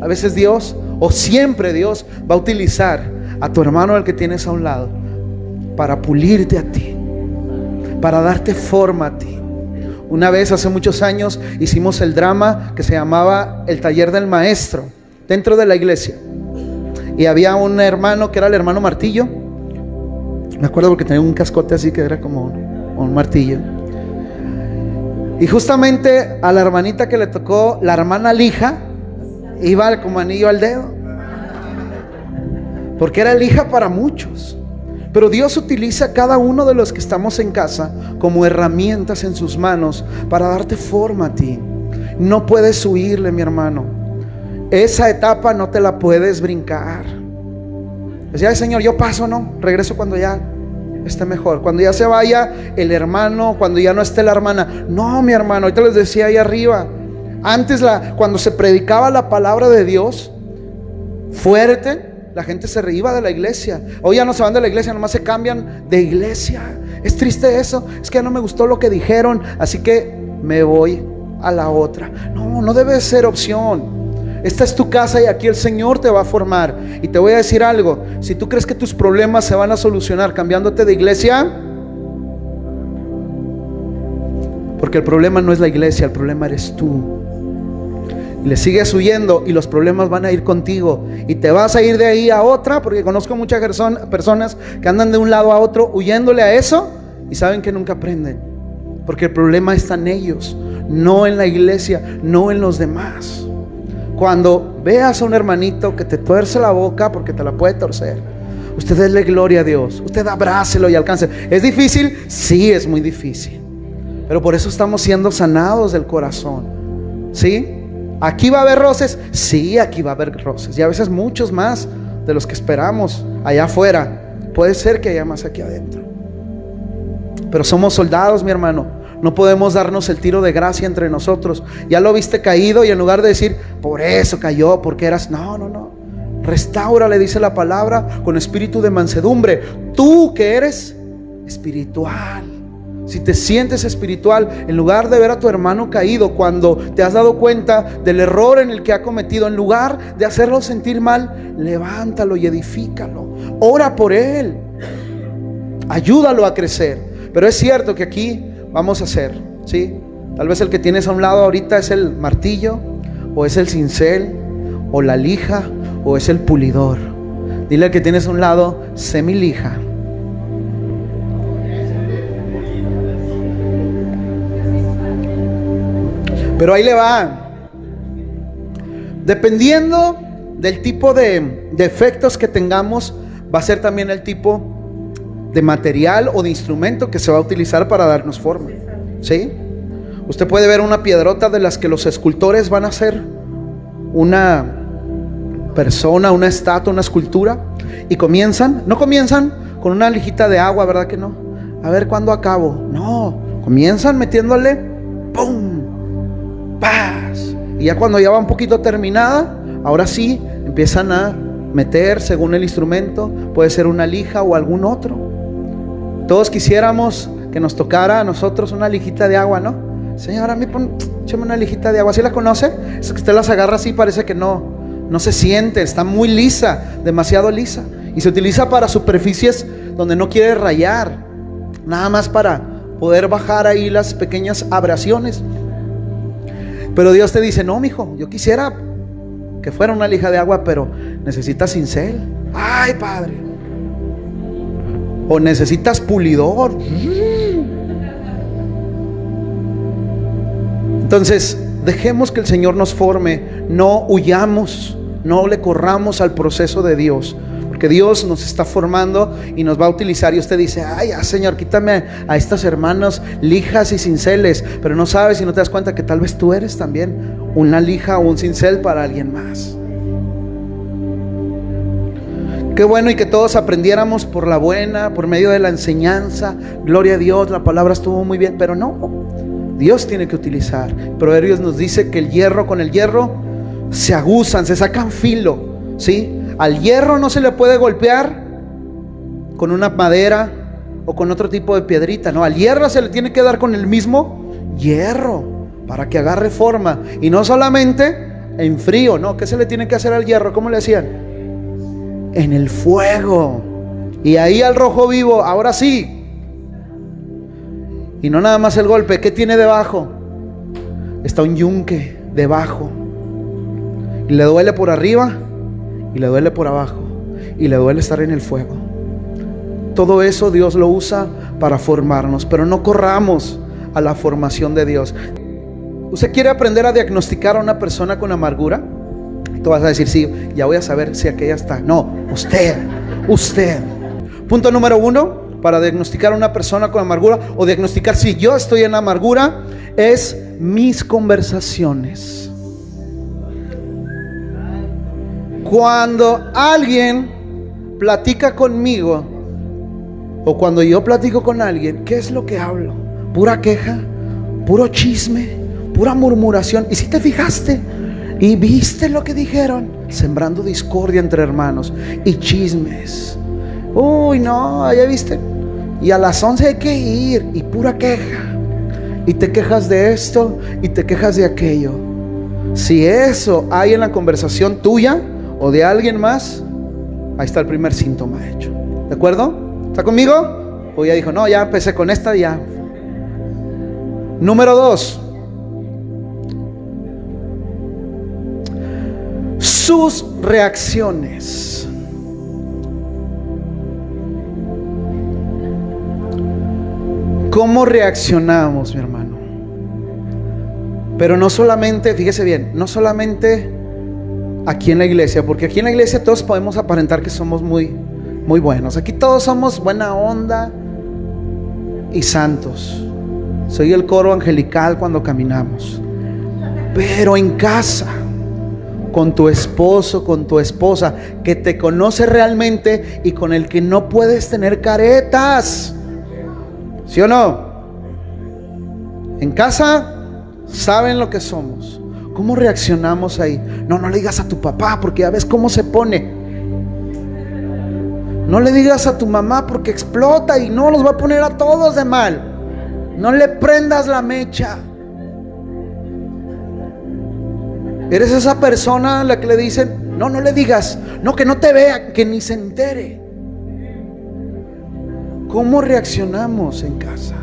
a veces Dios, o siempre Dios, va a utilizar a tu hermano, al que tienes a un lado, para pulirte a ti, para darte forma a ti. Una vez, hace muchos años, hicimos el drama que se llamaba El Taller del Maestro, dentro de la iglesia. Y había un hermano que era el hermano Martillo. Me acuerdo porque tenía un cascote así que era como un martillo. Y justamente a la hermanita que le tocó, la hermana Lija, iba como anillo al dedo, porque era lija para muchos. Pero Dios utiliza a cada uno de los que estamos en casa como herramientas en sus manos para darte forma a ti. No puedes huirle, mi hermano. Esa etapa no te la puedes brincar. Decía, ay, Señor, yo paso, no, regreso cuando ya esté mejor, cuando ya se vaya el hermano, cuando ya no esté la hermana. No, mi hermano, ahorita les decía ahí arriba, antes cuando se predicaba la palabra de Dios fuerte, la gente se iba de la iglesia. Hoy ya no se van de la iglesia, nomás se cambian de iglesia. Es triste eso, es que ya no me gustó lo que dijeron, así que me voy a la otra. No, no debe ser opción. Esta es tu casa y aquí el Señor te va a formar. Y te voy a decir algo, si tú crees que tus problemas se van a solucionar cambiándote de iglesia, porque el problema no es la iglesia, el problema eres tú. Y le sigues huyendo y los problemas van a ir contigo. Y te vas a ir de ahí a otra, porque conozco muchas personas que andan de un lado a otro huyéndole a eso y saben que nunca aprenden. Porque el problema está en ellos, no en la iglesia, no en los demás. Cuando veas a un hermanito que te tuerce la boca, porque te la puede torcer, usted déle gloria a Dios, usted abrácelo y alcance. ¿Es difícil? Sí, es muy difícil. Pero por eso estamos siendo sanados del corazón, ¿sí? ¿Aquí va a haber roces? Sí, aquí va a haber roces. Y a veces muchos más de los que esperamos allá afuera. Puede ser que haya más aquí adentro. Pero somos soldados, mi hermano. No podemos darnos el tiro de gracia entre nosotros. Ya lo viste caído y en lugar de decir, por eso cayó, porque eras... No. Restaura, le dice la palabra, con espíritu de mansedumbre. Tú que eres espiritual. Si te sientes espiritual, en lugar de ver a tu hermano caído, cuando te has dado cuenta del error en el que ha cometido, en lugar de hacerlo sentir mal, levántalo y edifícalo. Ora por él. Ayúdalo a crecer. Pero es cierto que aquí vamos a hacer, ¿sí? Tal vez el que tienes a un lado ahorita es el martillo, o es el cincel, o la lija, o es el pulidor. Dile al que tienes a un lado, sé mi lija. Pero ahí le va. Dependiendo del tipo de efectos que tengamos, va a ser también el tipo de material o de instrumento que se va a utilizar para darnos forma, ¿sí? Usted puede ver una piedrota de las que los escultores van a hacer una persona, una estatua, una escultura, y no comienzan con una lijita de agua, ¿verdad que no? A ver cuándo acabo. No, comienzan metiéndole ¡pum! ¡Paz! Y ya cuando ya va un poquito terminada, ahora sí empiezan a meter según el instrumento. Puede ser una lija o algún otro. Todos quisiéramos que nos tocara a nosotros una lijita de agua, ¿no? Señor, a mí échame una lijita de agua. ¿Sí la conoce? Es que usted las agarra así, parece que no se siente, está muy lisa, demasiado lisa. Y se utiliza para superficies donde no quiere rayar, nada más para poder bajar ahí las pequeñas abrasiones. Pero Dios te dice, no, mijo, yo quisiera que fuera una lija de agua, pero necesitas cincel. Ay, Padre. O necesitas pulidor. Entonces, dejemos que el Señor nos forme. No huyamos, no le corramos al proceso de Dios, porque Dios nos está formando y nos va a utilizar. Y usted dice, ay, ya, Señor, quítame a estas hermanas lijas y cinceles. Pero no sabes y no te das cuenta que tal vez tú eres también una lija o un cincel para alguien más. Qué bueno, y que todos aprendiéramos por la buena, por medio de la enseñanza. Gloria a Dios, la palabra estuvo muy bien, pero no, Dios tiene que utilizar. Proverbios nos dice que el hierro con el hierro se aguzan, se sacan filo, ¿sí? Al hierro no se le puede golpear con una madera o con otro tipo de piedrita, no, al hierro se le tiene que dar con el mismo hierro para que agarre forma. Y no solamente en frío, no, ¿qué se le tiene que hacer al hierro? ¿Cómo le hacían? En el fuego. Y ahí al rojo vivo, ahora sí. Y no nada más el golpe. ¿Qué tiene debajo? Está un yunque debajo. Y le duele por arriba, y le duele por abajo, y le duele estar en el fuego. Todo eso Dios lo usa para formarnos. Pero no corramos a la formación de Dios. ¿Usted quiere aprender a diagnosticar a una persona con amargura? Tú vas a decir, sí, ya voy a saber si aquella está. No, usted. Punto número 1, para diagnosticar a una persona con amargura, o diagnosticar si yo estoy en amargura, es mis conversaciones. Cuando alguien platica conmigo, o cuando yo platico con alguien, ¿qué es lo que hablo? Pura queja, puro chisme, pura murmuración. ¿Y si te fijaste? ¿Y viste lo que dijeron? Sembrando discordia entre hermanos y chismes. Uy, no, ya viste. Y a las 11 hay que ir. Y pura queja. Y te quejas de esto y te quejas de aquello. Si eso hay en la conversación tuya o de alguien más, ahí está el primer síntoma hecho. ¿De acuerdo? ¿Está conmigo? O ya dijo, no, ya empecé con esta, ya. Número 2. Sus reacciones. ¿Cómo reaccionamos, mi hermano? Pero no solamente, fíjese bien, no solamente aquí en la iglesia, porque aquí en la iglesia todos podemos aparentar que somos muy buenos. Aquí todos somos buena onda y santos. Soy el coro angelical cuando caminamos. Pero en casa, con tu esposo, con tu esposa, que te conoce realmente y con el que no puedes tener caretas. ¿Sí o no? En casa saben lo que somos. ¿Cómo reaccionamos ahí? No le digas a tu papá porque ya ves cómo se pone. No le digas a tu mamá porque explota y no los va a poner a todos de mal. No le prendas la mecha. Eres esa persona a la que le dicen, no le digas, no, que no te vea, que ni se entere. ¿Cómo reaccionamos en casa?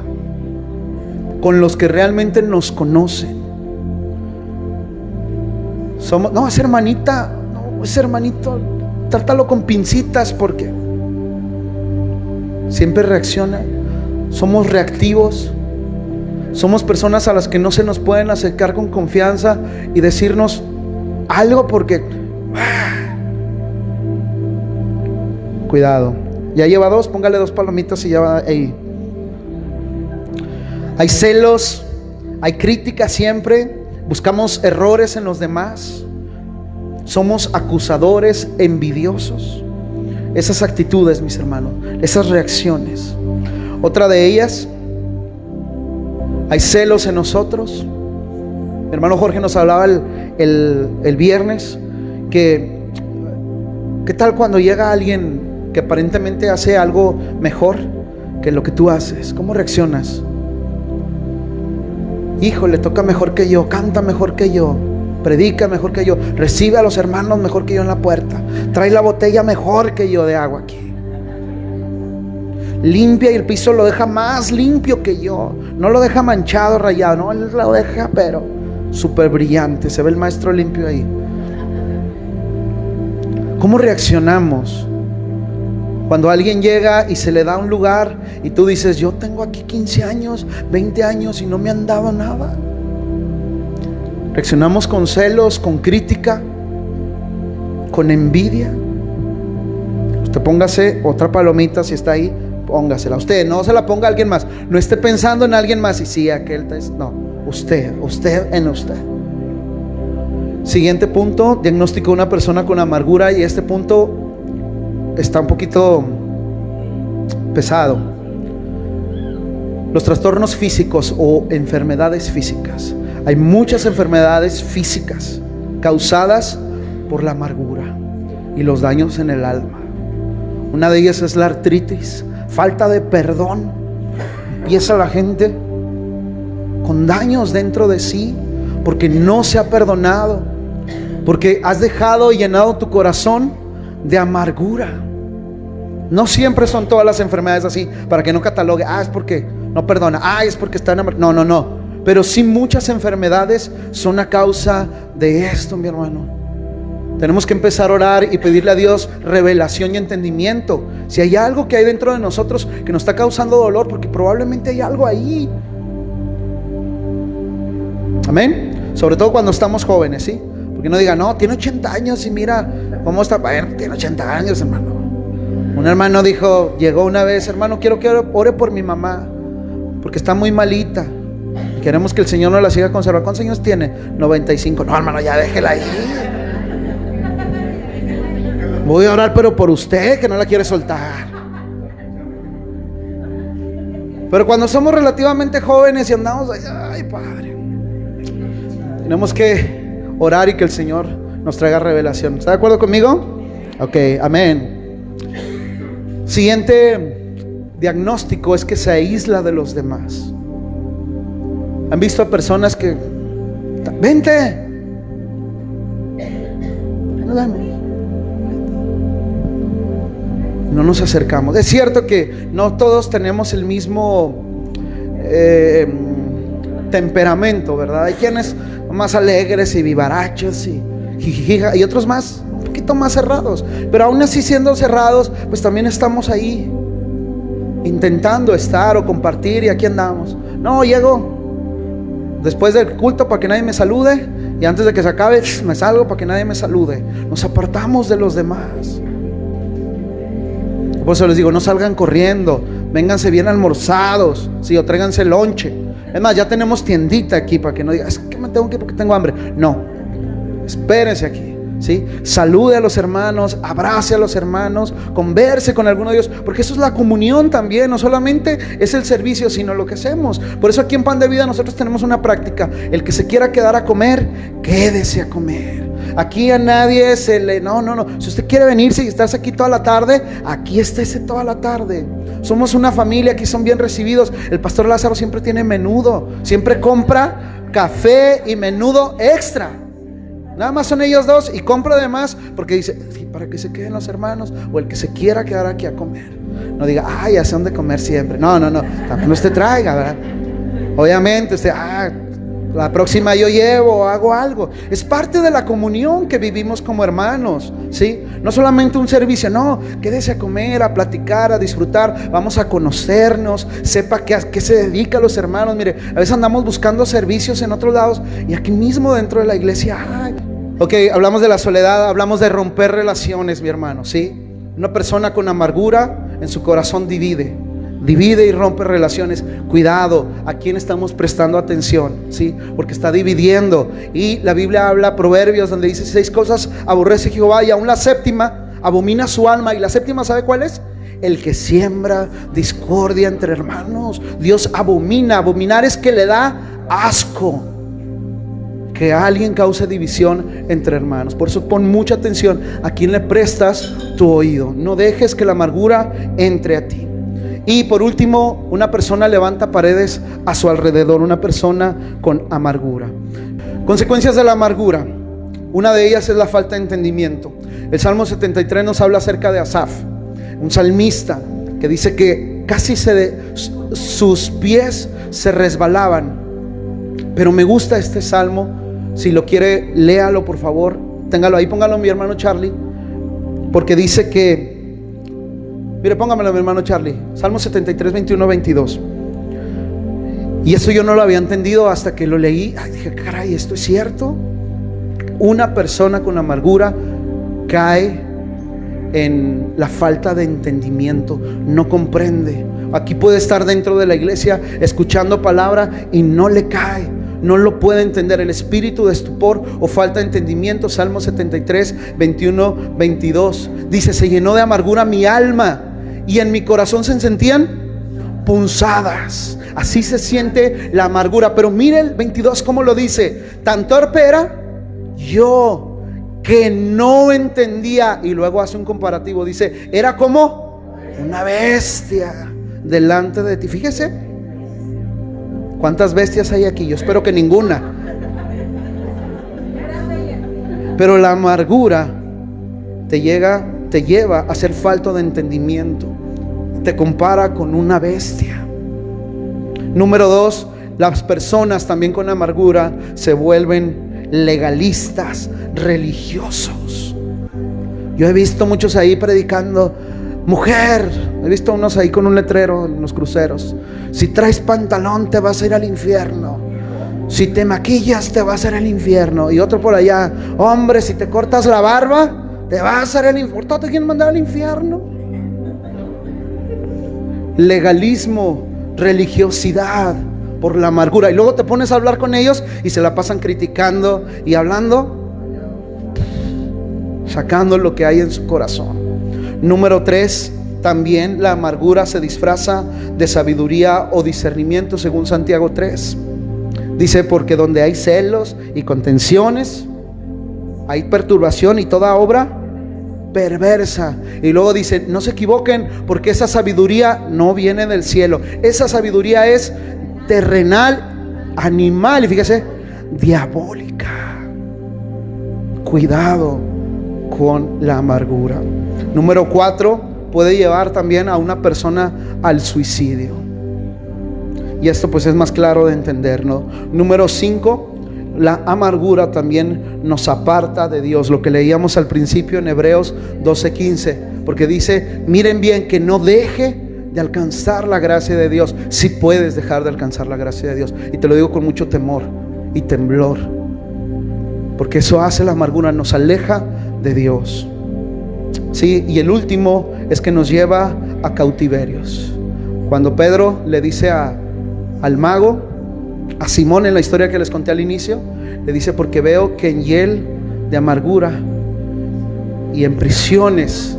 Con los que realmente nos conocen. Somos, no, es hermanita, no, es hermanito, trátalo con pincitas porque siempre reacciona. Somos reactivos. Somos personas a las que no se nos pueden acercar con confianza y decirnos algo porque cuidado. Ya lleva 2, póngale 2 palomitas y ya va ahí. Hay celos, hay crítica siempre, buscamos errores en los demás, somos acusadores, envidiosos. Esas actitudes, mis hermanos, esas reacciones. Otra de ellas, hay celos en nosotros. Mi hermano Jorge nos hablaba el viernes que ¿qué tal cuando llega alguien que aparentemente hace algo mejor que lo que tú haces? ¿Cómo reaccionas? Híjole, toca mejor que yo, canta mejor que yo, predica mejor que yo, recibe a los hermanos mejor que yo en la puerta, trae la botella mejor que yo de agua aquí, limpia y el piso lo deja más limpio que yo, no lo deja manchado, rayado, no, él lo deja pero súper brillante, se ve el maestro limpio ahí. ¿Cómo reaccionamos cuando alguien llega y se le da un lugar y tú dices, yo tengo aquí 15 años, 20 años y no me han dado nada? Reaccionamos con celos, con crítica, con envidia. Usted póngase otra palomita si está ahí, póngasela. Usted no se la ponga a alguien más. No esté pensando en alguien más y sí, aquel no, usted en usted. Siguiente punto, diagnóstico de una persona con amargura, y este punto está un poquito pesado. Los trastornos físicos o enfermedades físicas. Hay muchas enfermedades físicas causadas por la amargura y los daños en el alma. Una de ellas es la artritis, falta de perdón. Empieza la gente con daños dentro de sí porque no se ha perdonado, porque has dejado y llenado tu corazón de amargura. No siempre son todas las enfermedades así, para que no catalogue, es porque no perdona, es porque está en amargura. No, pero sí muchas enfermedades son a causa de esto, mi hermano. Tenemos que empezar a orar y pedirle a Dios revelación y entendimiento. Si hay algo que hay dentro de nosotros que nos está causando dolor, porque probablemente hay algo ahí. Amén. Sobre todo cuando estamos jóvenes, ¿sí? Porque no digan, no, tiene 80 años y mira cómo está. Bueno, tiene 80 años, hermano. Un hermano dijo, llegó una vez, hermano, quiero que ore por mi mamá, porque está muy malita. Queremos que el Señor nos la siga conservando. ¿Cuántos años tiene? 95. No, hermano, ya déjela ahí. Voy a orar, pero por usted, que no la quiere soltar. Pero cuando somos relativamente jóvenes y andamos, ay, Padre, tenemos que orar y que el Señor nos traiga revelación. ¿Está de acuerdo conmigo? Ok, amén. Siguiente diagnóstico es que se aísla de los demás. ¿Han visto a personas que vente? No nos acercamos. Es cierto que no todos tenemos el mismo temperamento, ¿verdad? Hay quienes más alegres y vivarachos y jijijija, y otros más, un poquito más cerrados. Pero aún así, siendo cerrados, pues también estamos ahí intentando estar o compartir, y aquí andamos. No, llego después del culto para que nadie me salude, y antes de que se acabe me salgo para que nadie me salude. Nos apartamos de los demás. Por eso les digo, no salgan corriendo, vénganse bien almorzados, sí, o tráiganse lonche. Es más, ya tenemos tiendita aquí para que no digan, es que me me tengo que ir porque tengo hambre. No, espérense aquí, ¿sí? Salude a los hermanos, abrace a los hermanos, converse con alguno de ellos, porque eso es la comunión también. No solamente es el servicio, sino lo que hacemos. Por eso aquí en Pan de Vida nosotros tenemos una práctica: el que se quiera quedar a comer, quédese a comer. Aquí a nadie se le... No. Si usted quiere venirse y estarse aquí toda la tarde, aquí estése toda la tarde. Somos una familia, aquí son bien recibidos. El pastor Lázaro siempre tiene menudo, siempre compra café y menudo extra. Nada más son ellos dos y compra además porque dice, sí, para que se queden los hermanos o el que se quiera quedar aquí a comer. No diga, ay, ya sé dónde comer siempre. No, también usted traiga, ¿verdad? Obviamente usted, la próxima yo llevo o hago algo. Es parte de la comunión que vivimos como hermanos, ¿sí? No solamente un servicio, no, quédese a comer, a platicar, a disfrutar. Vamos a conocernos, sepa a qué se dedican los hermanos. Mire, a veces andamos buscando servicios en otros lados y aquí mismo dentro de la iglesia Ok, hablamos de la soledad, hablamos de romper relaciones, mi hermano, ¿sí? Una persona con amargura en su corazón divide y rompe relaciones. Cuidado, ¿a quién estamos prestando atención? ¿Sí? Porque está dividiendo. Y la Biblia habla, Proverbios, donde dice 6 cosas aborrece Jehová y aún la séptima abomina su alma. Y la séptima, ¿sabe cuál es? El que siembra discordia entre hermanos. Dios abomina. Abominar es que le da asco que alguien cause división entre hermanos. Por eso pon mucha atención a quién le prestas tu oído. No dejes que la amargura entre a ti. Y por último, una persona levanta paredes a su alrededor, una persona con amargura. Consecuencias de la amargura. Una de ellas es la falta de entendimiento. El Salmo 73 nos habla acerca de Asaf, un salmista que dice que casi sus pies se resbalaban. Pero me gusta este salmo. Si lo quiere, léalo por favor. Téngalo ahí, póngalo mi hermano Charlie. Porque dice que... Mire, póngamelo mi hermano Charlie. Salmo 73, 21, 22. Y eso yo no lo había entendido hasta que lo leí. Dije, caray, ¿esto es cierto? Una persona con amargura cae en la falta de entendimiento. No comprende. Aquí puede estar dentro de la iglesia escuchando palabra y no le cae. No lo puede entender. El espíritu de estupor o falta de entendimiento. Salmo 73, 21, 22. Dice, se llenó de amargura mi alma y en mi corazón se sentían punzadas. Así se siente la amargura. Pero mire el 22 cómo lo dice. Tan torpe era yo que no entendía. Y luego hace un comparativo. Dice, era como una bestia delante de ti. Fíjese cuántas bestias hay aquí. Yo espero que ninguna. Pero la amargura te lleva a ser falto de entendimiento. Te compara con una bestia. Número 2, las personas también con amargura se vuelven legalistas, religiosos. Yo he visto muchos ahí predicando, mujer, he visto unos ahí con un letrero en los cruceros: si traes pantalón te vas a ir al infierno, si te maquillas te vas a ir al infierno. Y otro por allá, hombre, si te cortas la barba te vas a ir al infierno. ¿Todos te quieren mandar al infierno? Legalismo, religiosidad por la amargura. Y luego te pones a hablar con ellos y se la pasan criticando y hablando, sacando lo que hay en su corazón. Número 3, también la amargura se disfraza de sabiduría o discernimiento, según Santiago 3. Dice, porque donde hay celos y contenciones, hay perturbación y toda obra perversa. Y luego dice, no se equivoquen, porque esa sabiduría no viene del cielo. Esa sabiduría es terrenal, animal, y fíjese, diabólica. Cuidado con la amargura. Número 4, puede llevar también a una persona al suicidio. Y esto pues es más claro de entender, ¿no? Número 5, la amargura también nos aparta de Dios. Lo que leíamos al principio en Hebreos 12:15, porque dice, miren bien que no deje de alcanzar la gracia de Dios. Si puedes dejar de alcanzar la gracia de Dios, y te lo digo con mucho temor y temblor, porque eso hace la amargura, nos aleja de Dios. Sí, y el último es que nos lleva a cautiverios. Cuando Pedro le dice al mago, A Simón, en la historia que les conté al inicio, le dice: porque veo que en hiel de amargura y en prisiones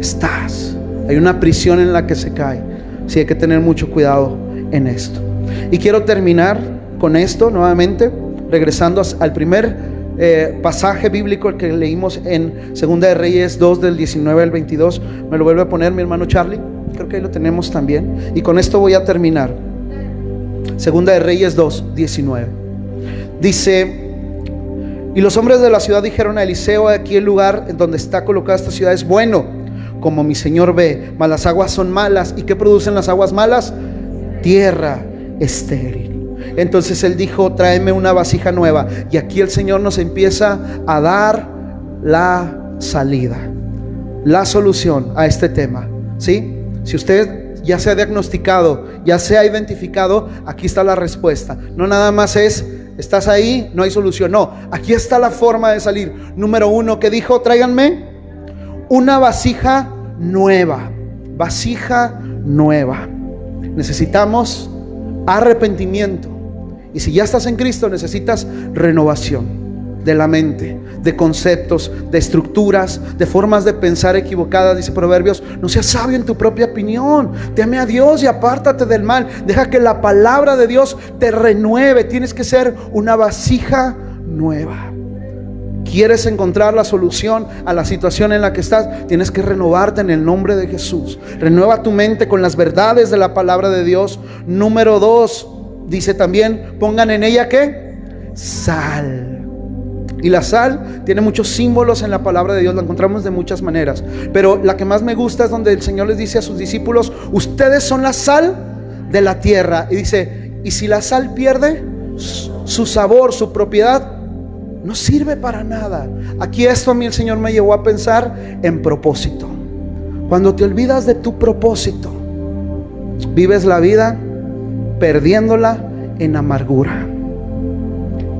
estás. Hay una prisión en la que se cae. Sí, hay que tener mucho cuidado en esto. Y quiero terminar con esto nuevamente, regresando al primer pasaje bíblico que leímos en Segunda de Reyes 2, del 19 al 22. Me lo vuelve a poner mi hermano Charlie. Creo que ahí lo tenemos también. Y con esto voy a terminar. Segunda de Reyes 2, 19. Dice: y los hombres de la ciudad dijeron a Eliseo: aquí el lugar en donde está colocada esta ciudad es bueno, como mi señor ve, mas las aguas son malas. ¿Y qué producen las aguas malas? Tierra estéril. Entonces él dijo: tráeme una vasija nueva. Y aquí el Señor nos empieza a dar la salida, la solución a este tema, ¿sí? Si usted ya se ha diagnosticado, ya se ha identificado, aquí está la respuesta. No nada más es: estás ahí, no hay solución. No, aquí está la forma de salir. Número 1, que dijo: tráiganme una vasija nueva. Vasija nueva. Necesitamos arrepentimiento. Y si ya estás en Cristo, necesitas renovación de la mente, de conceptos, de estructuras, de formas de pensar equivocadas. Dice Proverbios: no seas sabio en tu propia opinión, teme a Dios y apártate del mal. Deja que la palabra de Dios te renueve. Tienes que ser una vasija nueva. ¿Quieres encontrar la solución a la situación en la que estás? Tienes que renovarte en el nombre de Jesús. Renueva tu mente con las verdades de la palabra de Dios. Número 2, dice también: pongan en ella ¿qué? Sal. Y la sal tiene muchos símbolos en la palabra de Dios, la encontramos de muchas maneras, pero la que más me gusta es donde el Señor les dice a sus discípulos: ustedes son la sal de la tierra. Y dice: y si la sal pierde su sabor, su propiedad, no sirve para nada. Aquí esto a mí el Señor me llevó a pensar en propósito. Cuando te olvidas de tu propósito, vives la vida perdiéndola en amargura.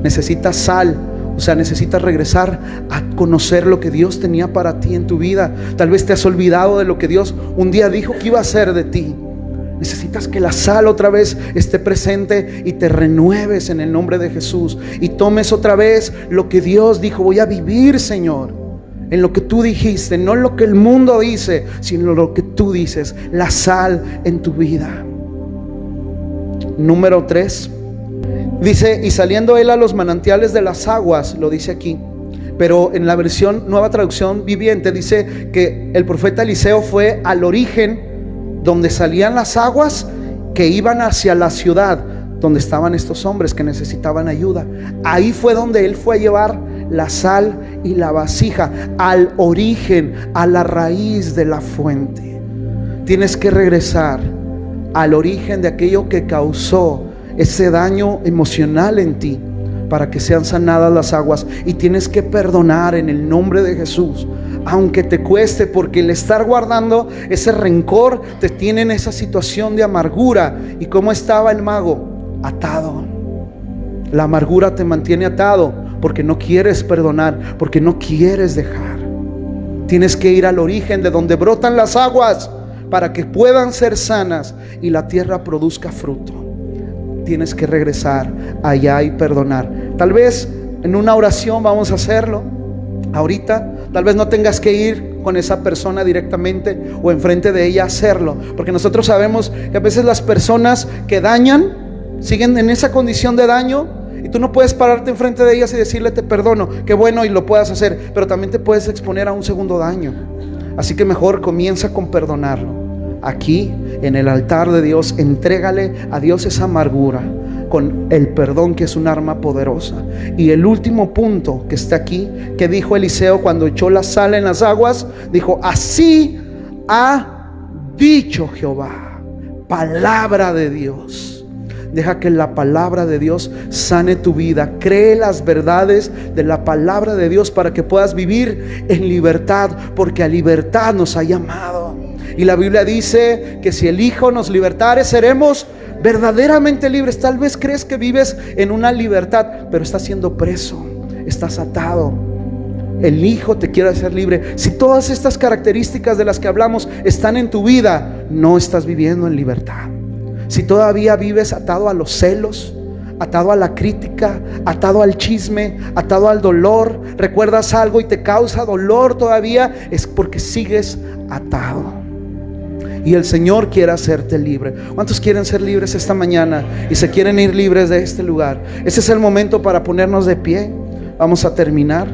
Necesitas sal. O sea, necesitas regresar a conocer lo que Dios tenía para ti en tu vida. Tal vez te has olvidado de lo que Dios un día dijo que iba a hacer de ti. Necesitas que la sal otra vez esté presente y te renueves en el nombre de Jesús. Y tomes otra vez lo que Dios dijo: voy a vivir, Señor, en lo que tú dijiste, no en lo que el mundo dice, sino lo que tú dices. La sal en tu vida. Número 3. Dice: y saliendo él a los manantiales de las aguas, lo dice aquí, pero en la versión Nueva Traducción Viviente dice que el profeta Eliseo fue al origen donde salían las aguas que iban hacia la ciudad donde estaban estos hombres que necesitaban ayuda. Ahí fue donde él fue a llevar la sal y la vasija, al origen, a la raíz de la fuente. Tienes que regresar al origen de aquello que causó ese daño emocional en ti, para que sean sanadas las aguas. Y tienes que perdonar en el nombre de Jesús, aunque te cueste, porque el estar guardando ese rencor te tiene en esa situación de amargura. ¿Y cómo estaba el mago? Atado. La amargura te mantiene atado porque no quieres perdonar, porque no quieres dejar. Tienes que ir al origen de donde brotan las aguas para que puedan ser sanas y la tierra produzca fruto. Tienes que regresar allá y perdonar. Tal vez en una oración vamos a hacerlo ahorita. Tal vez no tengas que ir con esa persona directamente o enfrente de ella a hacerlo, porque nosotros sabemos que a veces las personas que dañan siguen en esa condición de daño, y tú no puedes pararte enfrente de ellas y decirle: te perdono. Qué bueno, y lo puedas hacer, pero también te puedes exponer a un segundo daño. Así que mejor comienza con perdonarlo. Aquí en el altar de Dios, entrégale a Dios esa amargura con el perdón, que es un arma poderosa. Y el último punto que está aquí, que dijo Eliseo cuando echó la sal en las aguas, dijo: así ha dicho Jehová. Palabra de Dios. Deja que la palabra de Dios sane tu vida. Cree las verdades de la palabra de Dios para que puedas vivir en libertad, porque a libertad nos ha llamado. Y la Biblia dice que si el Hijo nos libertare, seremos verdaderamente libres. Tal vez crees que vives en una libertad, pero estás siendo preso, estás atado. El Hijo te quiere hacer libre. Si todas estas características de las que hablamos están en tu vida, no estás viviendo en libertad. Si todavía vives atado a los celos, atado a la crítica, atado al chisme, atado al dolor. Recuerdas algo y te causa dolor todavía, es porque sigues atado. Y el Señor quiere hacerte libre. ¿Cuántos quieren ser libres esta mañana y se quieren ir libres de este lugar? Ese es el momento para ponernos de pie. Vamos a terminar.